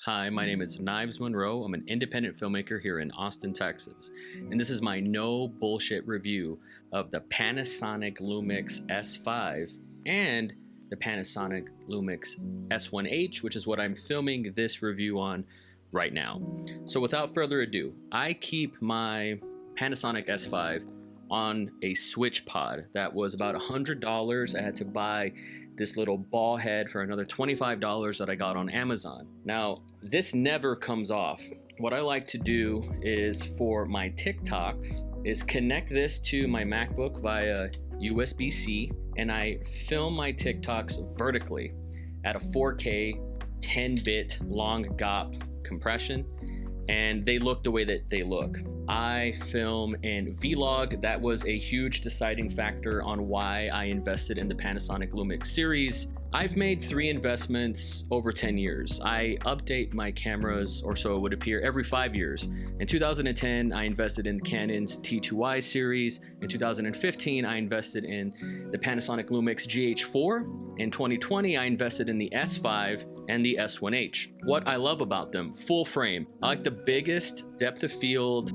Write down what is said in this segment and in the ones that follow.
Hi, my name is Monroe. I'm an independent filmmaker here in Austin, Texas. And this is my no bullshit review of the Panasonic Lumix S5 and the Panasonic Lumix S1H, which is what I'm filming this review on right now. So without further ado, I keep my Panasonic S5 on a switch pod that was about $100. I had to buy this little ball head for another $25 that I got on Amazon. Now, this never comes off. What I like to do is for my TikToks is connect this to my MacBook via USB-C, and I film my TikToks vertically at a 4K 10-bit long GOP compression, and they look the way that they look. I film and vlog. That was a huge deciding factor on why I invested in the Panasonic Lumix series. I've made 3 investments over 10 years. I update my cameras, or so it would appear, every 5 years. In 2010, I invested in Canon's T2i series. In 2015, I invested in the Panasonic Lumix GH4. In 2020, I invested in the S5 and the S1H. What I love about them, full frame. I like the biggest depth of field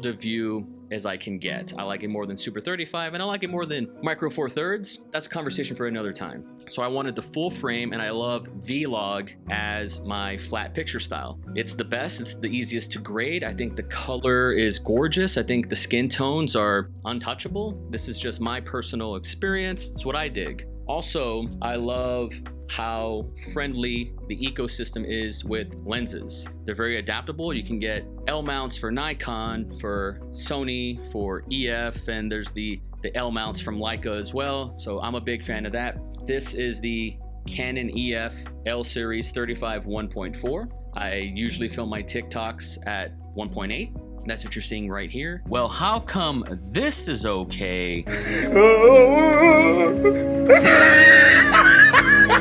of view as I can get. I like it more than Super 35, and I like it more than Micro Four Thirds. That's a conversation for another time. So I wanted the full frame, and I love vlog as my flat picture style. It's the best, it's the easiest to grade. I think the color is gorgeous. I think the skin tones are untouchable. This is just my personal experience. It's what I dig. Also, I love how friendly the ecosystem is with lenses. They're very adaptable. You can get L mounts for Nikon, for Sony, for EF, and there's the L mounts from Leica as well. So I'm a big fan of that. This is the Canon EF L series 35 1.4. I usually film my TikToks at 1.8. That's what you're seeing right here. Well, how come this is okay?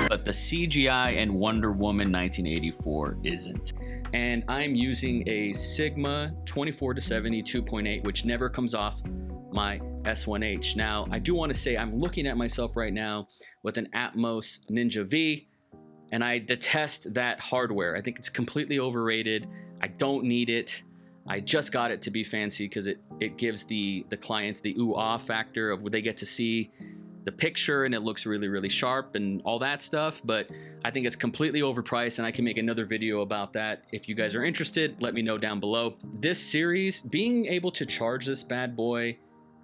But the CGI and Wonder Woman 1984 isn't. And I'm using a Sigma 24-70 2.8, which never comes off my S1H. Now, I do want to say I'm looking at myself right now with an Atmos Ninja V, and I detest that hardware. I think it's completely overrated. I don't need it. I just got it to be fancy because it gives the clients the ooh-ah factor of what they get to see the picture, and it looks really, really sharp and all that stuff, but I think it's completely overpriced, and I can make another video about that. If you guys are interested, let me know down below. This series, being able to charge this bad boy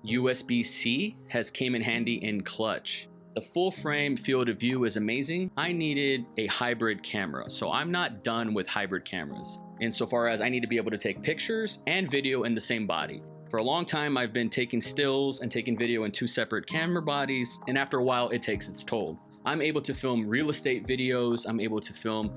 USB-C has came in handy in clutch. The full frame field of view is amazing. I needed a hybrid camera, so I'm not done with hybrid cameras insofar as I need to be able to take pictures and video in the same body. For a long time, I've been taking stills and taking video in 2 separate camera bodies, and after a while, it takes its toll. I'm able to film real estate videos, I'm able to film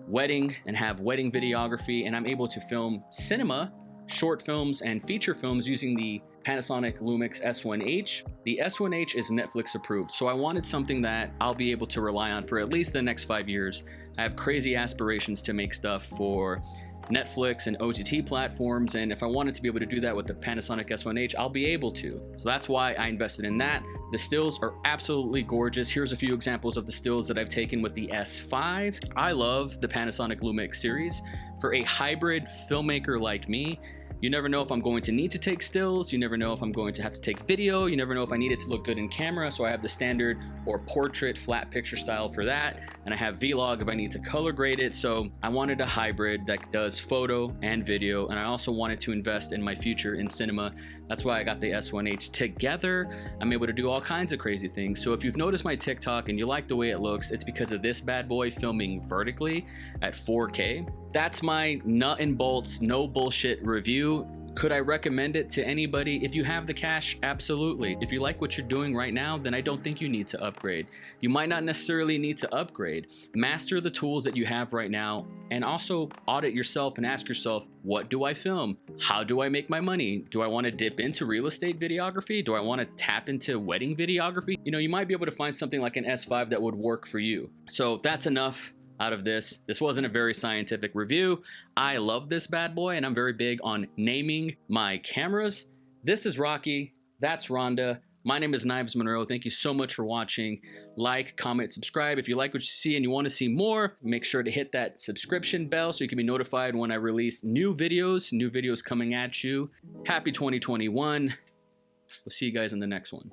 wedding and have wedding videography, and I'm able to film cinema, short films, and feature films using the Panasonic Lumix S1H. The S1H is Netflix approved, so I wanted something that I'll be able to rely on for at least the next 5 years. I have crazy aspirations to make stuff for Netflix and OTT platforms, and if I wanted to be able to do that with the Panasonic S1H, I'll be able to. So that's why I invested in that. The stills are absolutely gorgeous. Here's a few examples of the stills that I've taken with the S5. I love the Panasonic Lumix series. For a hybrid filmmaker like me, you never know if I'm going to need to take stills, you never know if I'm going to have to take video, you never know if I need it to look good in camera, so I have the standard or portrait flat picture style for that, and I have vlog if I need to color grade it. So I wanted a hybrid that does photo and video, and I also wanted to invest in my future in cinema. That's why I got the S1H. Together, I'm able to do all kinds of crazy things. So if you've noticed my TikTok and you like the way it looks, it's because of this bad boy filming vertically at 4K. That's my nut and bolts, no bullshit review. Could I recommend it to anybody? If you have the cash, absolutely. If you like what you're doing right now, then I don't think you need to upgrade. You might not necessarily need to upgrade. Master the tools that you have right now, and also audit yourself and ask yourself, what do I film? How do I make my money? Do I want to dip into real estate videography? Do I want to tap into wedding videography? You know, you might be able to find something like an S5 that would work for you. So that's enough out of this. This wasn't a very scientific review. I love this bad boy, and I'm very big on naming my cameras. This is Rocky, that's Ronda. My name is Monroe. Thank you so much for watching. Like, comment, subscribe. If you like what you see and you want to see more, make sure to hit that subscription bell so you can be notified when I release new videos coming at you. Happy 2021. We'll see you guys in the next one.